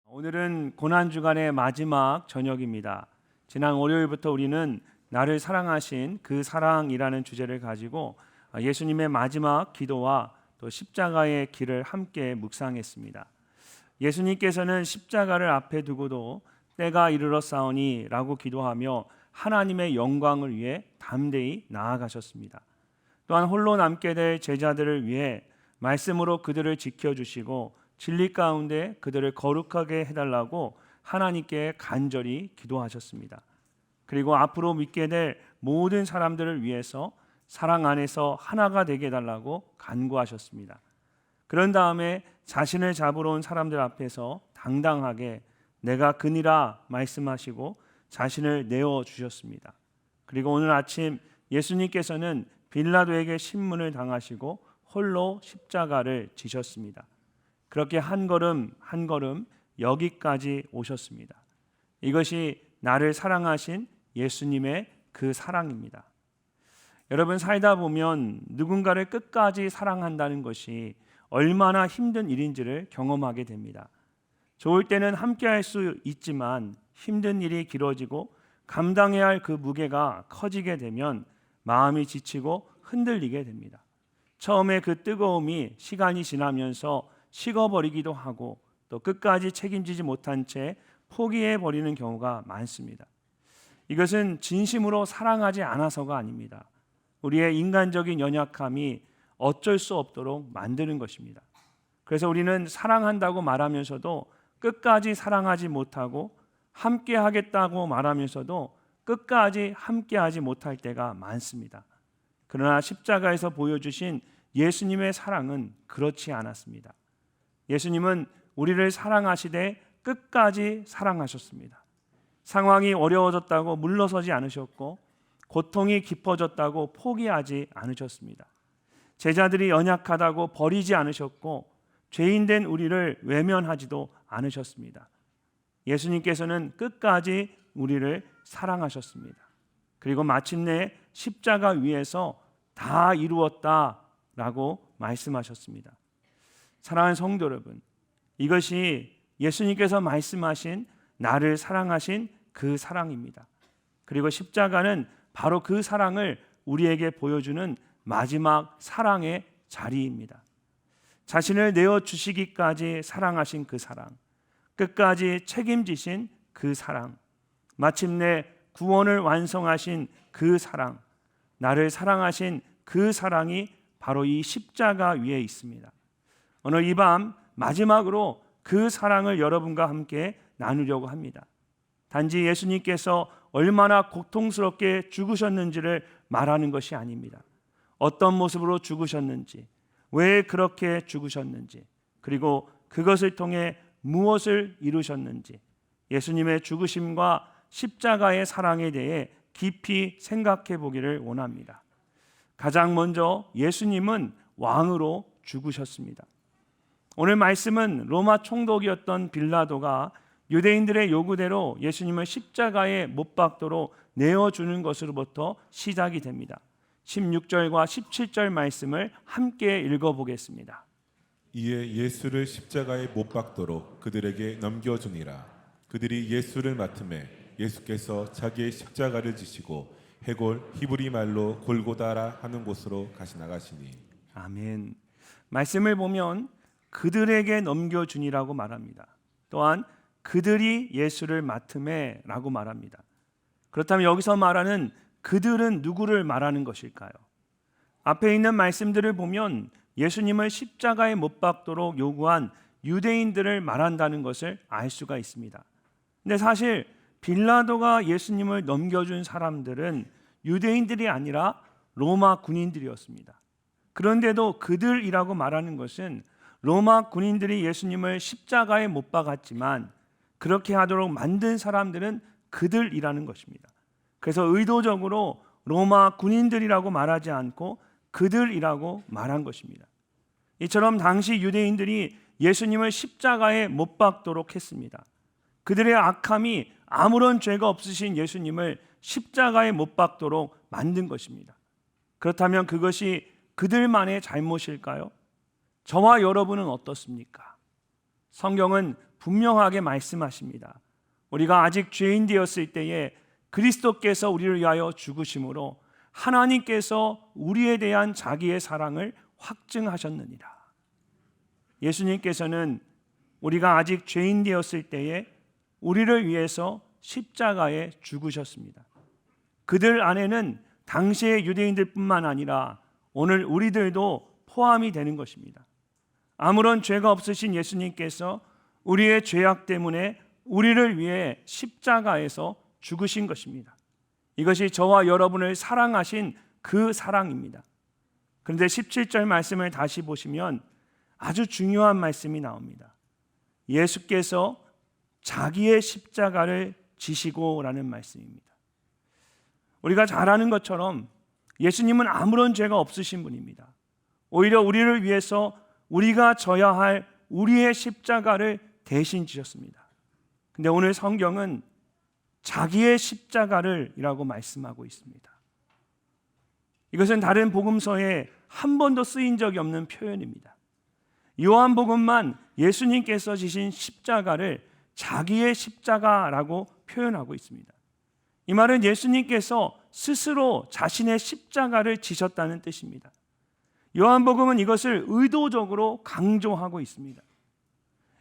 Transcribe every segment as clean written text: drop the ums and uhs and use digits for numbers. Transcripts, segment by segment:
오늘은 고난주간의 마지막 저녁입니다. 지난 월요일부터 우리는 나를 사랑하신 그 사랑이라는 주제를 가지고 예수님의 마지막 기도와 또 십자가의 길을 함께 묵상했습니다. 예수님께서는 십자가를 앞에 두고도 때가 이르렀사오니 라고 기도하며 하나님의 영광을 위해 담대히 나아가셨습니다. 또한 홀로 남게 될 제자들을 위해 말씀으로 그들을 지켜주시고 진리 가운데 그들을 거룩하게 해달라고 하나님께 간절히 기도하셨습니다. 그리고 앞으로 믿게 될 모든 사람들을 위해서 사랑 안에서 하나가 되게 해달라고 간구하셨습니다. 그런 다음에 자신을 잡으러 온 사람들 앞에서 당당하게 내가 그니라 말씀하시고 자신을 내어주셨습니다. 그리고 오늘 아침 예수님께서는 빌라도에게 신문을 당하시고 홀로 십자가를 지셨습니다. 그렇게 한 걸음 한 걸음 여기까지 오셨습니다. 이것이 나를 사랑하신 예수님의 그 사랑입니다. 여러분, 살다 보면 누군가를 끝까지 사랑한다는 것이 얼마나 힘든 일인지를 경험하게 됩니다. 좋을 때는 함께 할 수 있지만 힘든 일이 길어지고 감당해야 할 그 무게가 커지게 되면 마음이 지치고 흔들리게 됩니다. 처음에 그 뜨거움이 시간이 지나면서 식어버리기도 하고 또 끝까지 책임지지 못한 채 포기해버리는 경우가 많습니다. 이것은 진심으로 사랑하지 않아서가 아닙니다. 우리의 인간적인 연약함이 어쩔 수 없도록 만드는 것입니다. 그래서 우리는 사랑한다고 말하면서도 끝까지 사랑하지 못하고 함께 하겠다고 말하면서도 끝까지 함께하지 못할 때가 많습니다. 그러나 십자가에서 보여주신 예수님의 사랑은 그렇지 않았습니다. 예수님은 우리를 사랑하시되 끝까지 사랑하셨습니다. 상황이 어려워졌다고 물러서지 않으셨고 고통이 깊어졌다고 포기하지 않으셨습니다. 제자들이 연약하다고 버리지 않으셨고 죄인된 우리를 외면하지도 않으셨습니다. 예수님께서는 끝까지 우리를 사랑하셨습니다. 그리고 마침내 십자가 위에서 다 이루었다라고 말씀하셨습니다. 사랑하는 성도 여러분, 이것이 예수님께서 말씀하신 나를 사랑하신 그 사랑입니다. 그리고 십자가는 바로 그 사랑을 우리에게 보여주는 마지막 사랑의 자리입니다. 자신을 내어주시기까지 사랑하신 그 사랑, 끝까지 책임지신 그 사랑, 마침내 구원을 완성하신 그 사랑, 나를 사랑하신 그 사랑이 바로 이 십자가 위에 있습니다. 오늘 이 밤 마지막으로 그 사랑을 여러분과 함께 나누려고 합니다. 단지 예수님께서 얼마나 고통스럽게 죽으셨는지를 말하는 것이 아닙니다. 어떤 모습으로 죽으셨는지, 왜 그렇게 죽으셨는지, 그리고 그것을 통해 무엇을 이루셨는지, 예수님의 죽으심과 십자가의 사랑에 대해 깊이 생각해 보기를 원합니다. 가장 먼저 예수님은 왕으로 죽으셨습니다. 오늘 말씀은 로마 총독이었던 빌라도가 유대인들의 요구대로 예수님을 십자가에 못 박도록 내어주는 것으로부터 시작이 됩니다. 16절과 17절 말씀을 함께 읽어보겠습니다. 이에 예수를 십자가에 못 박도록 그들에게 넘겨주니라. 그들이 예수를 맡음에 예수께서 자기의 십자가를 지시고 해골 히브리 말로 골고다라 하는 곳으로 가시나가시니. 아멘. 말씀을 보면 그들에게 넘겨주니라고 말합니다. 또한 그들이 예수를 맡음에 라고 말합니다. 그렇다면 여기서 말하는 그들은 누구를 말하는 것일까요? 앞에 있는 말씀들을 보면 예수님을 십자가에 못 박도록 요구한 유대인들을 말한다는 것을 알 수가 있습니다. 근데 사실 빌라도가 예수님을 넘겨준 사람들은 유대인들이 아니라 로마 군인들이었습니다. 그런데도 그들이라고 말하는 것은 로마 군인들이 예수님을 십자가에 못 박았지만 그렇게 하도록 만든 사람들은 그들이라는 것입니다. 그래서 의도적으로 로마 군인들이라고 말하지 않고 그들이라고 말한 것입니다. 이처럼 당시 유대인들이 예수님을 십자가에 못 박도록 했습니다. 그들의 악함이 아무런 죄가 없으신 예수님을 십자가에 못 박도록 만든 것입니다. 그렇다면 그것이 그들만의 잘못일까요? 저와 여러분은 어떻습니까? 성경은 분명하게 말씀하십니다. 우리가 아직 죄인 되었을 때에 그리스도께서 우리를 위하여 죽으심으로 하나님께서 우리에 대한 자기의 사랑을 확증하셨느니라. 예수님께서는 우리가 아직 죄인 되었을 때에 우리를 위해서 십자가에 죽으셨습니다. 그들 안에는 당시의 유대인들뿐만 아니라 오늘 우리들도 포함이 되는 것입니다. 아무런 죄가 없으신 예수님께서 우리의 죄악 때문에 우리를 위해 십자가에서 죽으신 것입니다. 이것이 저와 여러분을 사랑하신 그 사랑입니다. 그런데 17절 말씀을 다시 보시면 아주 중요한 말씀이 나옵니다. 예수께서 자기의 십자가를 지시고라는 말씀입니다. 우리가 잘 아는 것처럼 예수님은 아무런 죄가 없으신 분입니다. 오히려 우리를 위해서 우리가 져야 할 우리의 십자가를 대신 지셨습니다. 근데 오늘 성경은 자기의 십자가를 이라고 말씀하고 있습니다. 이것은 다른 복음서에 한 번도 쓰인 적이 없는 표현입니다. 요한복음만 예수님께서 지신 십자가를 자기의 십자가라고 표현하고 있습니다. 이 말은 예수님께서 스스로 자신의 십자가를 지셨다는 뜻입니다. 요한복음은 이것을 의도적으로 강조하고 있습니다.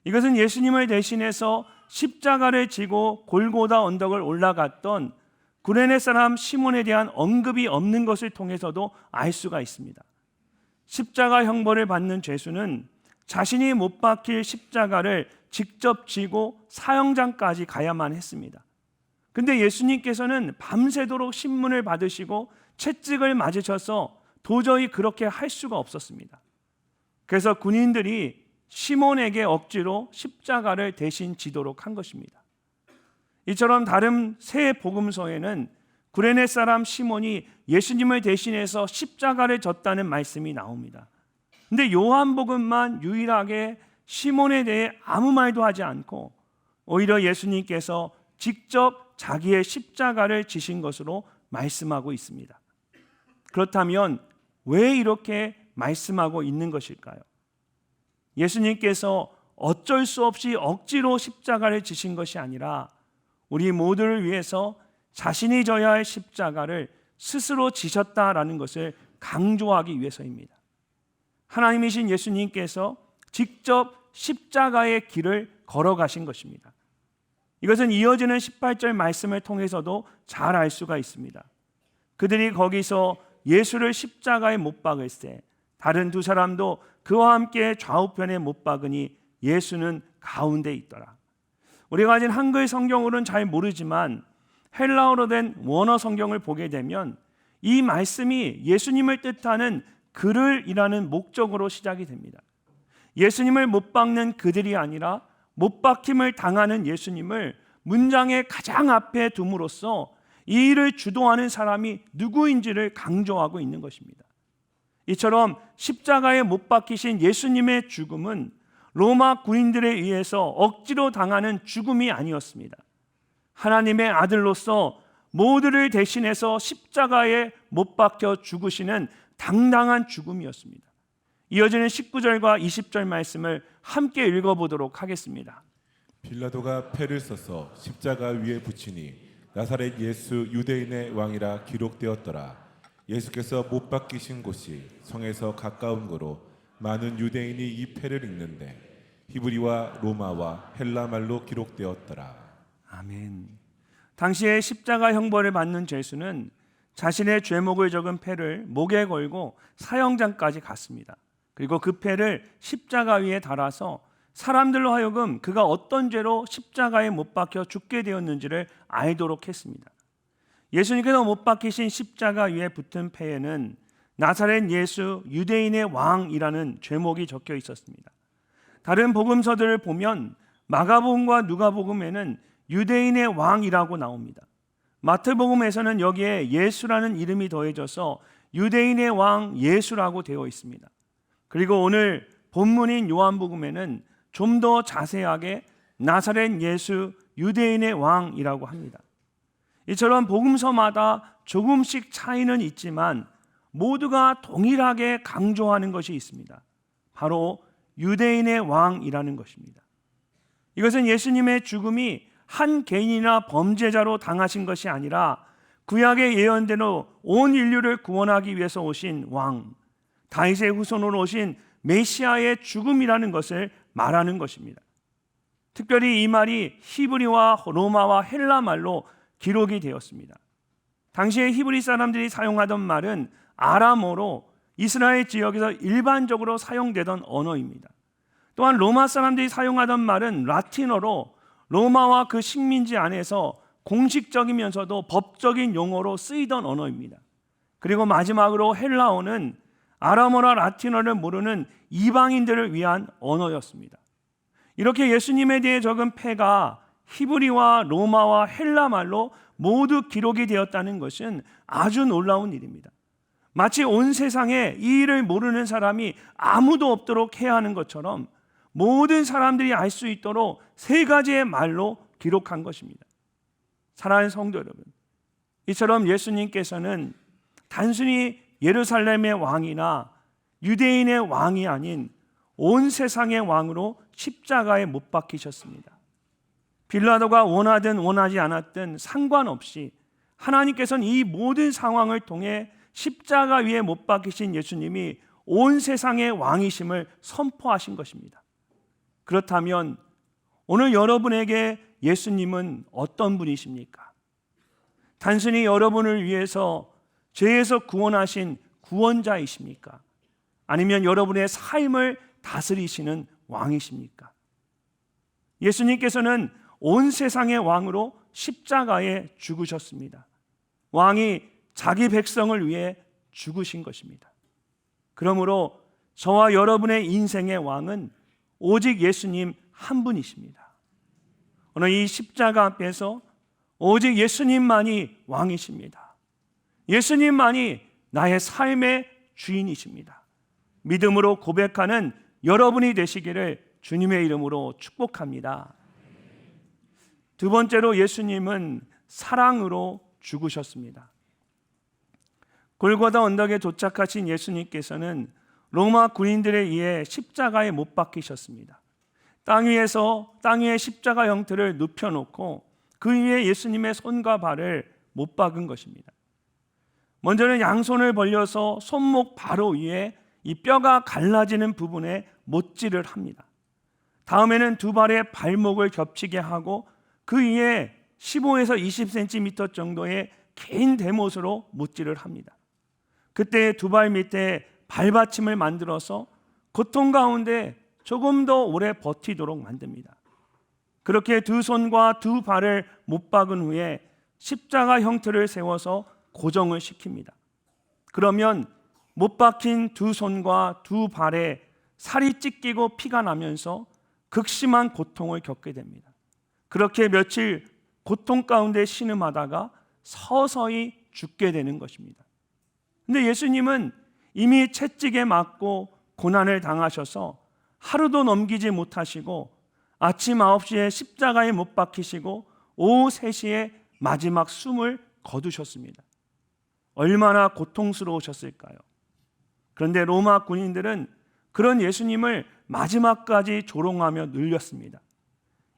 이것은 예수님을 대신해서 십자가를 지고 골고다 언덕을 올라갔던 구레네 사람 시몬에 대한 언급이 없는 것을 통해서도 알 수가 있습니다. 십자가 형벌을 받는 죄수는 자신이 못 박힐 십자가를 직접 지고 사형장까지 가야만 했습니다. 근데 예수님께서는 밤새도록 신문을 받으시고 채찍을 맞으셔서 도저히 그렇게 할 수가 없었습니다. 그래서 군인들이 시몬에게 억지로 십자가를 대신 지도록 한 것입니다. 이처럼 다른 세 복음서에는 구레네 사람 시몬이 예수님을 대신해서 십자가를 졌다는 말씀이 나옵니다. 근데 요한복음만 유일하게 시몬에 대해 아무 말도 하지 않고 오히려 예수님께서 직접 자기의 십자가를 지신 것으로 말씀하고 있습니다. 그렇다면 왜 이렇게 말씀하고 있는 것일까요? 예수님께서 어쩔 수 없이 억지로 십자가를 지신 것이 아니라 우리 모두를 위해서 자신이 져야 할 십자가를 스스로 지셨다라는 것을 강조하기 위해서입니다. 하나님이신 예수님께서 직접 십자가의 길을 걸어가신 것입니다. 이것은 이어지는 18절 말씀을 통해서도 잘 알 수가 있습니다. 그들이 거기서 예수를 십자가에 못 박을새 다른 두 사람도 그와 함께 좌우편에 못 박으니 예수는 가운데 있더라. 우리가 가진 한글 성경으로는 잘 모르지만 헬라어로 된 원어 성경을 보게 되면 이 말씀이 예수님을 뜻하는 그들이라는 목적으로 시작이 됩니다. 예수님을 못 박는 그들이 아니라 못 박힘을 당하는 예수님을 문장의 가장 앞에 둠으로써 이 일을 주도하는 사람이 누구인지를 강조하고 있는 것입니다. 이처럼 십자가에 못 박히신 예수님의 죽음은 로마 군인들에 의해서 억지로 당하는 죽음이 아니었습니다. 하나님의 아들로서 모두를 대신해서 십자가에 못 박혀 죽으시는 당당한 죽음이었습니다. 이어지는 19절과 20절 말씀을 함께 읽어보도록 하겠습니다. 빌라도가 패를 써서 십자가 위에 붙이니 나사렛 예수 유대인의 왕이라 기록되었더라. 예수께서 못 박히신 곳이 성에서 가까운 거로 많은 유대인이 이 패를 읽는데 히브리와 로마와 헬라 말로 기록되었더라. 아멘. 당시에 십자가 형벌을 받는 죄수는 자신의 죄목을 적은 패를 목에 걸고 사형장까지 갔습니다. 그리고 그 패를 십자가 위에 달아서 사람들로 하여금 그가 어떤 죄로 십자가에 못 박혀 죽게 되었는지를 알도록 했습니다. 예수님께서 못 박히신 십자가 위에 붙은 패에는 나사렛 예수 유대인의 왕이라는 죄목이 적혀 있었습니다. 다른 복음서들을 보면 마가복음과 누가복음에는 유대인의 왕이라고 나옵니다. 마태복음에서는 여기에 예수라는 이름이 더해져서 유대인의 왕 예수라고 되어 있습니다. 그리고 오늘 본문인 요한복음에는 좀 더 자세하게 나사렛 예수 유대인의 왕이라고 합니다. 이처럼 복음서마다 조금씩 차이는 있지만 모두가 동일하게 강조하는 것이 있습니다. 바로 유대인의 왕이라는 것입니다. 이것은 예수님의 죽음이 한 개인이나 범죄자로 당하신 것이 아니라 구약의 예언대로 온 인류를 구원하기 위해서 오신 왕, 다윗의 후손으로 오신 메시아의 죽음이라는 것을 말하는 것입니다. 특별히 이 말이 히브리와 로마와 헬라 말로 기록이 되었습니다. 당시에 히브리 사람들이 사용하던 말은 아람어로 이스라엘 지역에서 일반적으로 사용되던 언어입니다. 또한 로마 사람들이 사용하던 말은 라틴어로 로마와 그 식민지 안에서 공식적이면서도 법적인 용어로 쓰이던 언어입니다. 그리고 마지막으로 헬라어는 아람어나 라틴어를 모르는 이방인들을 위한 언어였습니다. 이렇게 예수님에 대해 적은 패가 히브리와 로마와 헬라 말로 모두 기록이 되었다는 것은 아주 놀라운 일입니다. 마치 온 세상에 이 일을 모르는 사람이 아무도 없도록 해야 하는 것처럼 모든 사람들이 알 수 있도록 세 가지의 말로 기록한 것입니다. 사랑하는 성도 여러분, 이처럼 예수님께서는 단순히 예루살렘의 왕이나 유대인의 왕이 아닌 온 세상의 왕으로 십자가에 못 박히셨습니다. 빌라도가 원하든 원하지 않았든 상관없이 하나님께서는 이 모든 상황을 통해 십자가 위에 못 박히신 예수님이 온 세상의 왕이심을 선포하신 것입니다. 그렇다면 오늘 여러분에게 예수님은 어떤 분이십니까? 단순히 여러분을 위해서 죄에서 구원하신 구원자이십니까? 아니면 여러분의 삶을 다스리시는 왕이십니까? 예수님께서는 온 세상의 왕으로 십자가에 죽으셨습니다. 왕이 자기 백성을 위해 죽으신 것입니다. 그러므로 저와 여러분의 인생의 왕은 오직 예수님 한 분이십니다. 오늘 이 십자가 앞에서 오직 예수님만이 왕이십니다. 예수님만이 나의 삶의 주인이십니다. 믿음으로 고백하는 여러분이 되시기를 주님의 이름으로 축복합니다. 두 번째로 예수님은 사랑으로 죽으셨습니다. 골고다 언덕에 도착하신 예수님께서는 로마 군인들에 의해 십자가에 못 박히셨습니다. 땅 위에 십자가 형태를 눕혀놓고 그 위에 예수님의 손과 발을 못 박은 것입니다. 먼저는 양손을 벌려서 손목 바로 위에 이 뼈가 갈라지는 부분에 못질을 합니다. 다음에는 두 발의 발목을 겹치게 하고 그 위에 15에서 20cm 정도의 긴 대못으로 못질을 합니다. 그때 두 발 밑에 발받침을 만들어서 고통 가운데 조금 더 오래 버티도록 만듭니다. 그렇게 두 손과 두 발을 못 박은 후에 십자가 형태를 세워서 고정을 시킵니다. 그러면 못 박힌 두 손과 두 발에 살이 찢기고 피가 나면서 극심한 고통을 겪게 됩니다. 그렇게 며칠 고통 가운데 신음하다가 서서히 죽게 되는 것입니다. 근데 예수님은 이미 채찍에 맞고 고난을 당하셔서 하루도 넘기지 못하시고 아침 9시에 십자가에 못 박히시고 오후 3시에 마지막 숨을 거두셨습니다. 얼마나 고통스러우셨을까요? 그런데 로마 군인들은 그런 예수님을 마지막까지 조롱하며 늘렸습니다.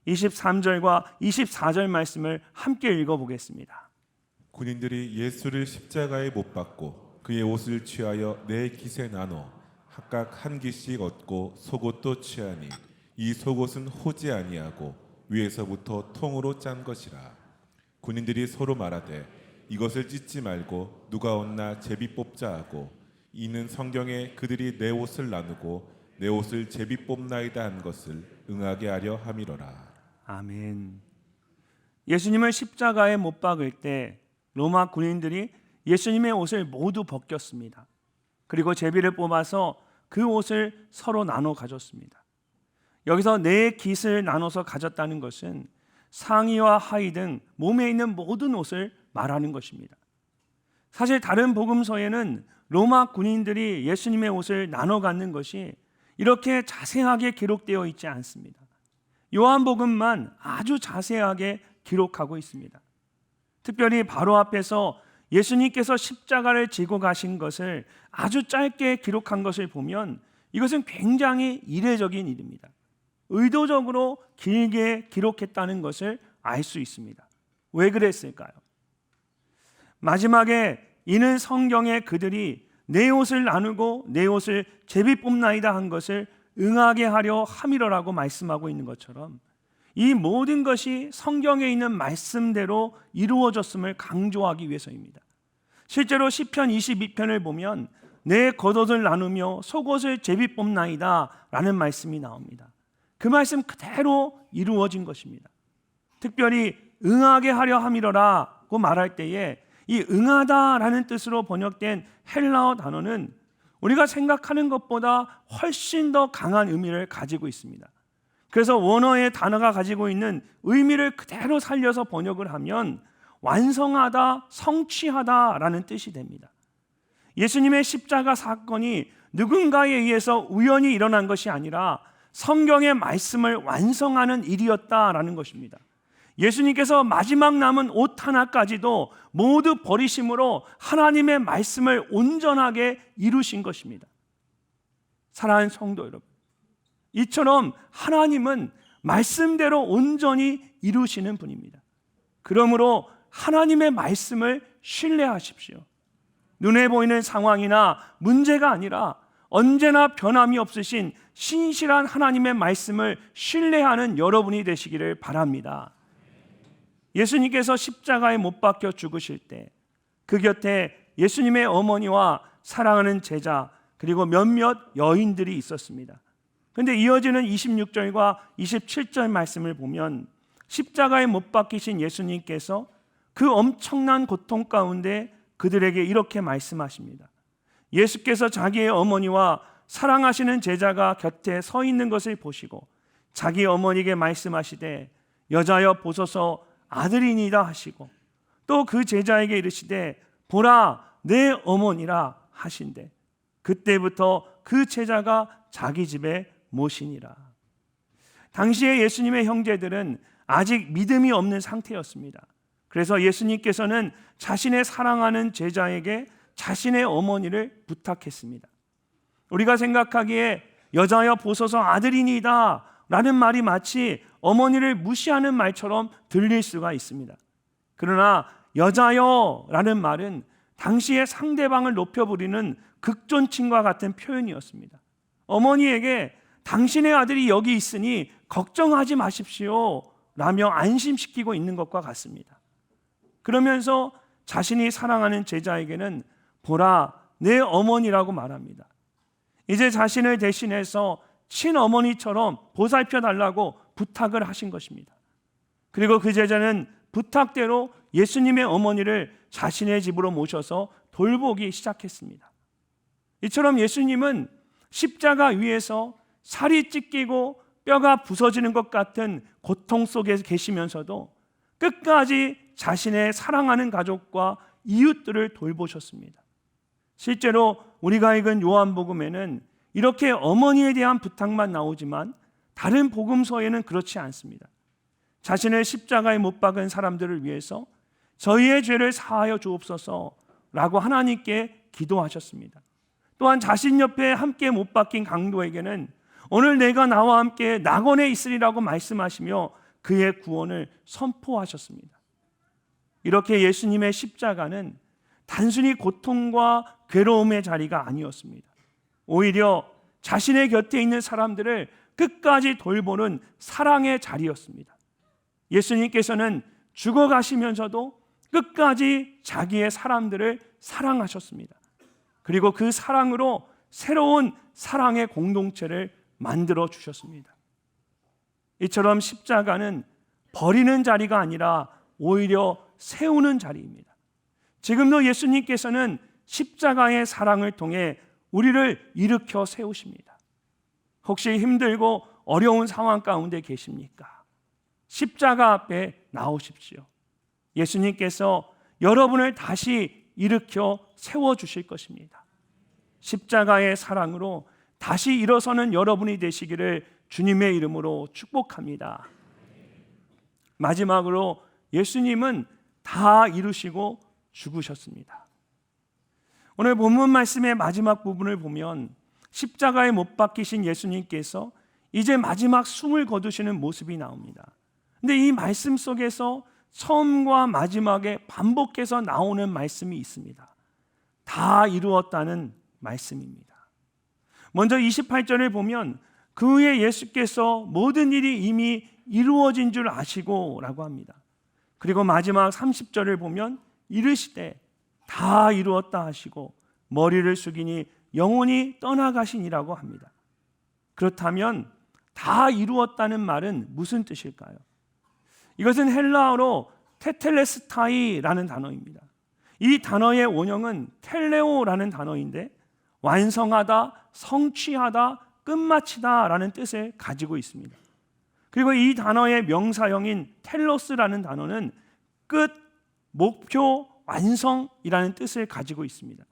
23절과 24절 말씀을 함께 읽어보겠습니다. 군인들이 예수를 십자가에 못 박고 그의 옷을 취하여 네 깃에 나눠 각각 한 깃씩 얻고 속옷도 취하니 이 속옷은 호지 아니하고 위에서부터 통으로 짠 것이라. 군인들이 서로 말하되 이것을 찢지 말고 누가 얻나 제비 뽑자 하고 이는 성경에 그들이 내 옷을 나누고 내 옷을 제비 뽑나이다 한 것을 응하게 하려 함이로라. 아멘. 예수님을 십자가에 못 박을 때 로마 군인들이 예수님의 옷을 모두 벗겼습니다. 그리고 제비를 뽑아서 그 옷을 서로 나눠 가졌습니다. 여기서 네 깃을 나눠서 가졌다는 것은 상의와 하의 등 몸에 있는 모든 옷을 말하는 것입니다. 사실 다른 복음서에는 로마 군인들이 예수님의 옷을 나눠 갖는 것이 이렇게 자세하게 기록되어 있지 않습니다. 요한복음만 아주 자세하게 기록하고 있습니다. 특별히 바로 앞에서 예수님께서 십자가를 지고 가신 것을 아주 짧게 기록한 것을 보면 이것은 굉장히 이례적인 일입니다. 의도적으로 길게 기록했다는 것을 알 수 있습니다. 왜 그랬을까요? 마지막에 이는 성경에 그들이 내 옷을 나누고 내 옷을 제비 뽑나이다 한 것을 응하게 하려 함이로라고 말씀하고 있는 것처럼 이 모든 것이 성경에 있는 말씀대로 이루어졌음을 강조하기 위해서입니다. 실제로 시편 22편을 보면 내 겉옷을 나누며 속옷을 제비 뽑나이다 라는 말씀이 나옵니다. 그 말씀 그대로 이루어진 것입니다. 특별히 응하게 하려 함이로라고 말할 때에 이 응하다라는 뜻으로 번역된 헬라어 단어는 우리가 생각하는 것보다 훨씬 더 강한 의미를 가지고 있습니다. 그래서 원어의 단어가 가지고 있는 의미를 그대로 살려서 번역을 하면 완성하다, 성취하다라는 뜻이 됩니다. 예수님의 십자가 사건이 누군가에 의해서 우연히 일어난 것이 아니라 성경의 말씀을 완성하는 일이었다라는 것입니다. 예수님께서 마지막 남은 옷 하나까지도 모두 버리심으로 하나님의 말씀을 온전하게 이루신 것입니다. 사랑하는 성도 여러분, 이처럼 하나님은 말씀대로 온전히 이루시는 분입니다. 그러므로 하나님의 말씀을 신뢰하십시오. 눈에 보이는 상황이나 문제가 아니라 언제나 변함이 없으신 신실한 하나님의 말씀을 신뢰하는 여러분이 되시기를 바랍니다. 예수님께서 십자가에 못 박혀 죽으실 때 그 곁에 예수님의 어머니와 사랑하는 제자 그리고 몇몇 여인들이 있었습니다. 그런데 이어지는 26절과 27절 말씀을 보면 십자가에 못 박히신 예수님께서 그 엄청난 고통 가운데 그들에게 이렇게 말씀하십니다. 예수께서 자기의 어머니와 사랑하시는 제자가 곁에 서 있는 것을 보시고 자기 어머니에게 말씀하시되 여자여 보소서 아들이니이다 하시고 또 그 제자에게 이르시되 보라 내 어머니라 하신대 그때부터 그 제자가 자기 집에 모시니라. 당시에 예수님의 형제들은 아직 믿음이 없는 상태였습니다. 그래서 예수님께서는 자신의 사랑하는 제자에게 자신의 어머니를 부탁했습니다. 우리가 생각하기에 여자여 보소서 아들이니이다 라는 말이 마치 어머니를 무시하는 말처럼 들릴 수가 있습니다. 그러나 여자여 라는 말은 당시에 상대방을 높여 부리는 극존칭과 같은 표현이었습니다. 어머니에게 당신의 아들이 여기 있으니 걱정하지 마십시오 라며 안심시키고 있는 것과 같습니다. 그러면서 자신이 사랑하는 제자에게는 보라 내 어머니라고 말합니다. 이제 자신을 대신해서 친어머니처럼 보살펴 달라고 부탁을 하신 것입니다. 그리고 그 제자는 부탁대로 예수님의 어머니를 자신의 집으로 모셔서 돌보기 시작했습니다. 이처럼 예수님은 십자가 위에서 살이 찢기고 뼈가 부서지는 것 같은 고통 속에 계시면서도 끝까지 자신의 사랑하는 가족과 이웃들을 돌보셨습니다. 실제로 우리가 읽은 요한복음에는 이렇게 어머니에 대한 부탁만 나오지만 다른 복음서에는 그렇지 않습니다. 자신을 십자가에 못 박은 사람들을 위해서 저희의 죄를 사하여 주옵소서라고 하나님께 기도하셨습니다. 또한 자신 옆에 함께 못 박힌 강도에게는 오늘 내가 나와 함께 낙원에 있으리라고 말씀하시며 그의 구원을 선포하셨습니다. 이렇게 예수님의 십자가는 단순히 고통과 괴로움의 자리가 아니었습니다. 오히려 자신의 곁에 있는 사람들을 끝까지 돌보는 사랑의 자리였습니다. 예수님께서는 죽어가시면서도 끝까지 자기의 사람들을 사랑하셨습니다. 그리고 그 사랑으로 새로운 사랑의 공동체를 만들어 주셨습니다. 이처럼 십자가는 버리는 자리가 아니라 오히려 세우는 자리입니다. 지금도 예수님께서는 십자가의 사랑을 통해 우리를 일으켜 세우십니다. 혹시 힘들고 어려운 상황 가운데 계십니까? 십자가 앞에 나오십시오. 예수님께서 여러분을 다시 일으켜 세워주실 것입니다. 십자가의 사랑으로 다시 일어서는 여러분이 되시기를 주님의 이름으로 축복합니다. 마지막으로 예수님은 다 이루시고 죽으셨습니다. 오늘 본문 말씀의 마지막 부분을 보면 십자가에 못 박히신 예수님께서 이제 마지막 숨을 거두시는 모습이 나옵니다. 근데 이 말씀 속에서 처음과 마지막에 반복해서 나오는 말씀이 있습니다. 다 이루었다는 말씀입니다. 먼저 28절을 보면 그 후에 예수께서 모든 일이 이미 이루어진 줄 아시고 라고 합니다. 그리고 마지막 30절을 보면 이르시되 다 이루었다 하시고 머리를 숙이니 영혼이 떠나가시니라고 합니다. 그렇다면 다 이루었다는 말은 무슨 뜻일까요? 이것은 헬라어로 테텔레스타이라는 단어입니다. 이 단어의 원형은 텔레오라는 단어인데 완성하다, 성취하다, 끝마치다 라는 뜻을 가지고 있습니다. 그리고 이 단어의 명사형인 텔로스라는 단어는 끝, 목표, 완성이라는 뜻을 가지고 있습니다.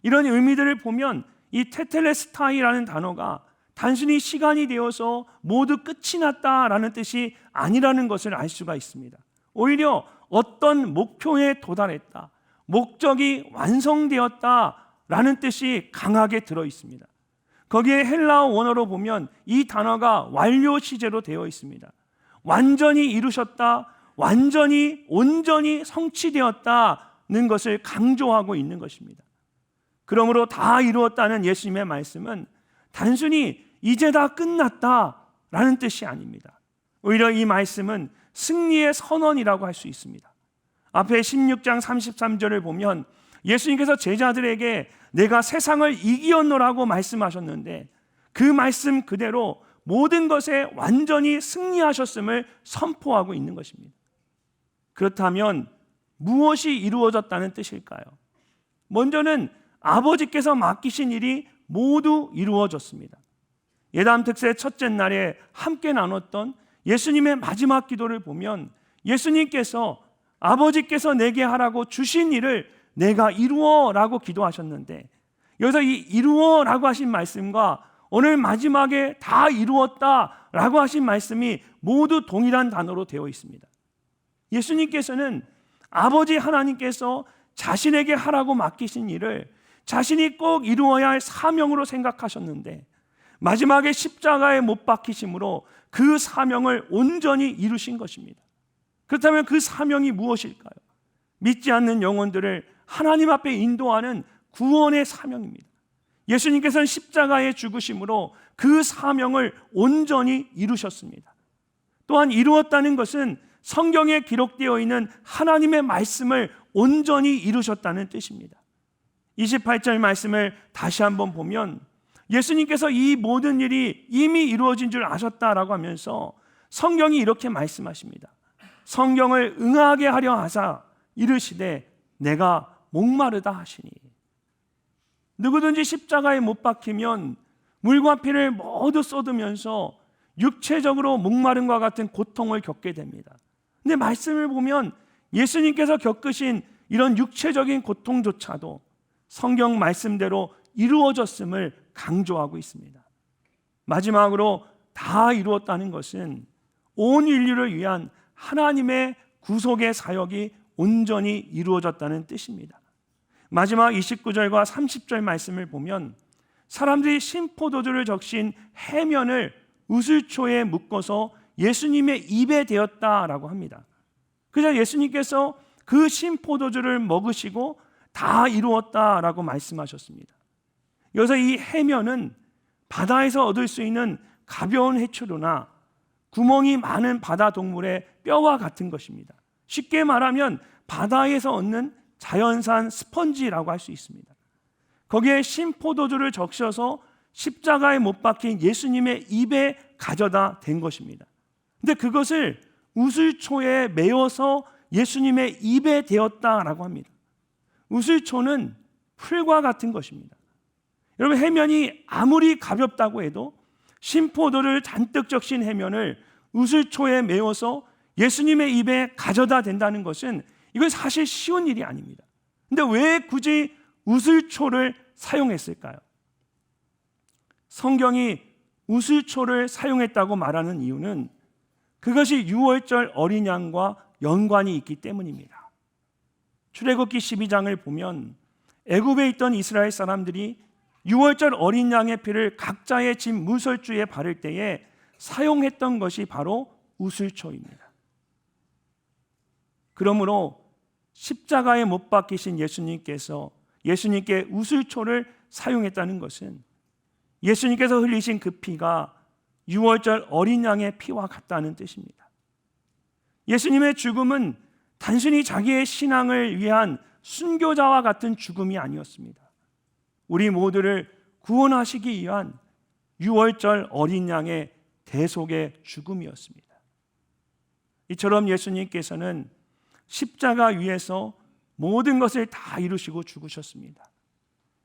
이런 의미들을 보면 이 테텔레스타이라는 단어가 단순히 시간이 되어서 모두 끝이 났다라는 뜻이 아니라는 것을 알 수가 있습니다. 오히려 어떤 목표에 도달했다, 목적이 완성되었다라는 뜻이 강하게 들어 있습니다. 거기에 헬라어 원어로 보면 이 단어가 완료 시제로 되어 있습니다. 완전히 이루셨다, 완전히 온전히 성취되었다는 것을 강조하고 있는 것입니다. 그러므로 다 이루었다는 예수님의 말씀은 단순히 이제 다 끝났다라는 뜻이 아닙니다. 오히려 이 말씀은 승리의 선언이라고 할 수 있습니다. 앞에 16장 33절을 보면 예수님께서 제자들에게 내가 세상을 이기었노라고 말씀하셨는데 그 말씀 그대로 모든 것에 완전히 승리하셨음을 선포하고 있는 것입니다. 그렇다면 무엇이 이루어졌다는 뜻일까요? 먼저는 아버지께서 맡기신 일이 모두 이루어졌습니다. 예담 특세 첫째 날에 함께 나눴던 예수님의 마지막 기도를 보면 예수님께서 아버지께서 내게 하라고 주신 일을 내가 이루어라고 기도하셨는데 여기서 이 이루어라고 하신 말씀과 오늘 마지막에 다 이루었다라고 하신 말씀이 모두 동일한 단어로 되어 있습니다. 예수님께서는 아버지 하나님께서 자신에게 하라고 맡기신 일을 자신이 꼭 이루어야 할 사명으로 생각하셨는데 마지막에 십자가에 못 박히심으로 그 사명을 온전히 이루신 것입니다. 그렇다면 그 사명이 무엇일까요? 믿지 않는 영혼들을 하나님 앞에 인도하는 구원의 사명입니다. 예수님께서는 십자가에 죽으심으로 그 사명을 온전히 이루셨습니다. 또한 이루었다는 것은 성경에 기록되어 있는 하나님의 말씀을 온전히 이루셨다는 뜻입니다. 28절 말씀을 다시 한번 보면 예수님께서 이 모든 일이 이미 이루어진 줄 아셨다라고 하면서 성경이 이렇게 말씀하십니다. 성경을 응하게 하려 하사 이르시되 내가 목마르다 하시니. 누구든지 십자가에 못 박히면 물과 피를 모두 쏟으면서 육체적으로 목마름과 같은 고통을 겪게 됩니다. 근데 말씀을 보면 예수님께서 겪으신 이런 육체적인 고통조차도 성경 말씀대로 이루어졌음을 강조하고 있습니다. 마지막으로 다 이루었다는 것은 온 인류를 위한 하나님의 구속의 사역이 온전히 이루어졌다는 뜻입니다. 마지막 29절과 30절 말씀을 보면 사람들이 신포도주를 적신 해면을 우슬초에 묶어서 예수님의 입에 대었다라고 합니다. 그래서 예수님께서 그 신포도주를 먹으시고 다 이루었다라고 말씀하셨습니다. 여기서 이 해면은 바다에서 얻을 수 있는 가벼운 해초류나 구멍이 많은 바다 동물의 뼈와 같은 것입니다. 쉽게 말하면 바다에서 얻는 자연산 스펀지라고 할 수 있습니다. 거기에 신포도주를 적셔서 십자가에 못 박힌 예수님의 입에 가져다 댄 것입니다. 근데 그것을 우슬초에 메어서 예수님의 입에 대었다라고 합니다. 우슬초는 풀과 같은 것입니다. 여러분, 해면이 아무리 가볍다고 해도 신포도를 잔뜩 적신 해면을 우슬초에 메어서 예수님의 입에 가져다 댄다는 것은 이건 사실 쉬운 일이 아닙니다. 근데 왜 굳이 우슬초를 사용했을까요? 성경이 우슬초를 사용했다고 말하는 이유는 그것이 유월절 어린 양과 연관이 있기 때문입니다. 출애굽기 12장을 보면 애굽에 있던 이스라엘 사람들이 유월절 어린 양의 피를 각자의 집 문설주에 바를 때에 사용했던 것이 바로 우슬초입니다. 그러므로 십자가에 못 박히신 예수님께 우슬초를 사용했다는 것은 예수님께서 흘리신 그 피가 유월절 어린 양의 피와 같다는 뜻입니다. 예수님의 죽음은 단순히 자기의 신앙을 위한 순교자와 같은 죽음이 아니었습니다. 우리 모두를 구원하시기 위한 유월절 어린 양의 대속의 죽음이었습니다. 이처럼 예수님께서는 십자가 위에서 모든 것을 다 이루시고 죽으셨습니다.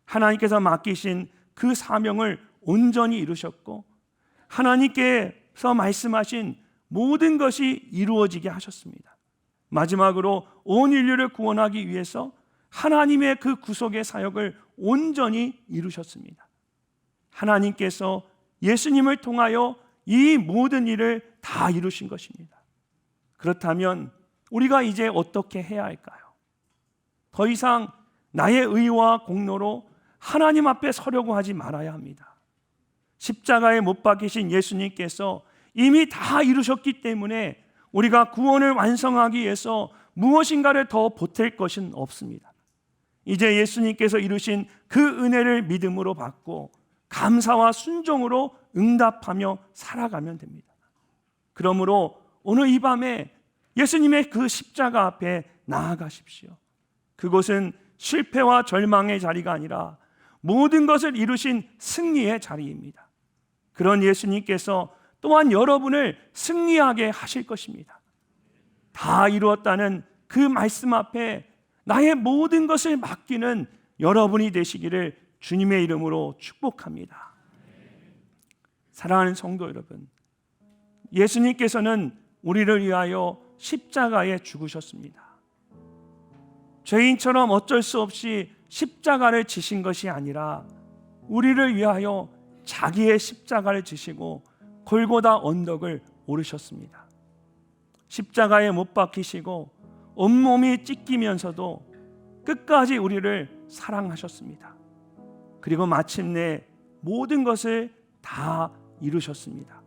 하나님께서 맡기신 그 사명을 온전히 이루셨고 하나님께서 말씀하신 모든 것이 이루어지게 하셨습니다. 마지막으로 온 인류를 구원하기 위해서 하나님의 그 구속의 사역을 온전히 이루셨습니다. 하나님께서 예수님을 통하여 이 모든 일을 다 이루신 것입니다. 그렇다면 우리가 이제 어떻게 해야 할까요? 더 이상 나의 의와 공로로 하나님 앞에 서려고 하지 말아야 합니다. 십자가에 못 박히신 예수님께서 이미 다 이루셨기 때문에 우리가 구원을 완성하기 위해서 무엇인가를 더 보탤 것은 없습니다. 이제 예수님께서 이루신 그 은혜를 믿음으로 받고 감사와 순종으로 응답하며 살아가면 됩니다. 그러므로 오늘 이 밤에 예수님의 그 십자가 앞에 나아가십시오. 그곳은 실패와 절망의 자리가 아니라 모든 것을 이루신 승리의 자리입니다. 그런 예수님께서 또한 여러분을 승리하게 하실 것입니다. 다 이루었다는 그 말씀 앞에 나의 모든 것을 맡기는 여러분이 되시기를 주님의 이름으로 축복합니다. 사랑하는 성도 여러분, 예수님께서는 우리를 위하여 십자가에 죽으셨습니다. 죄인처럼 어쩔 수 없이 십자가를 지신 것이 아니라 우리를 위하여 자기의 십자가를 지시고 골고다 언덕을 오르셨습니다. 십자가에 못 박히시고 온몸이 찢기면서도 끝까지 우리를 사랑하셨습니다. 그리고 마침내 모든 것을 다 이루셨습니다.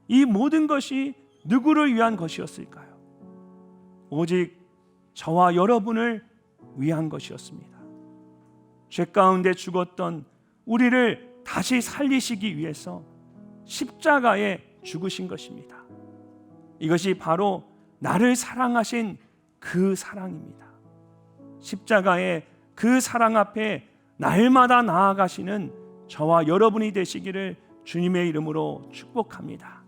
이 모든 것이 누구를 위한 것이었을까요? 오직 저와 여러분을 위한 것이었습니다. 죄 가운데 죽었던 우리를 다시 살리시기 위해서 십자가에 죽으신 것입니다. 이것이 바로 나를 사랑하신 그 사랑입니다. 십자가의 그 사랑 앞에 날마다 나아가시는 저와 여러분이 되시기를 주님의 이름으로 축복합니다.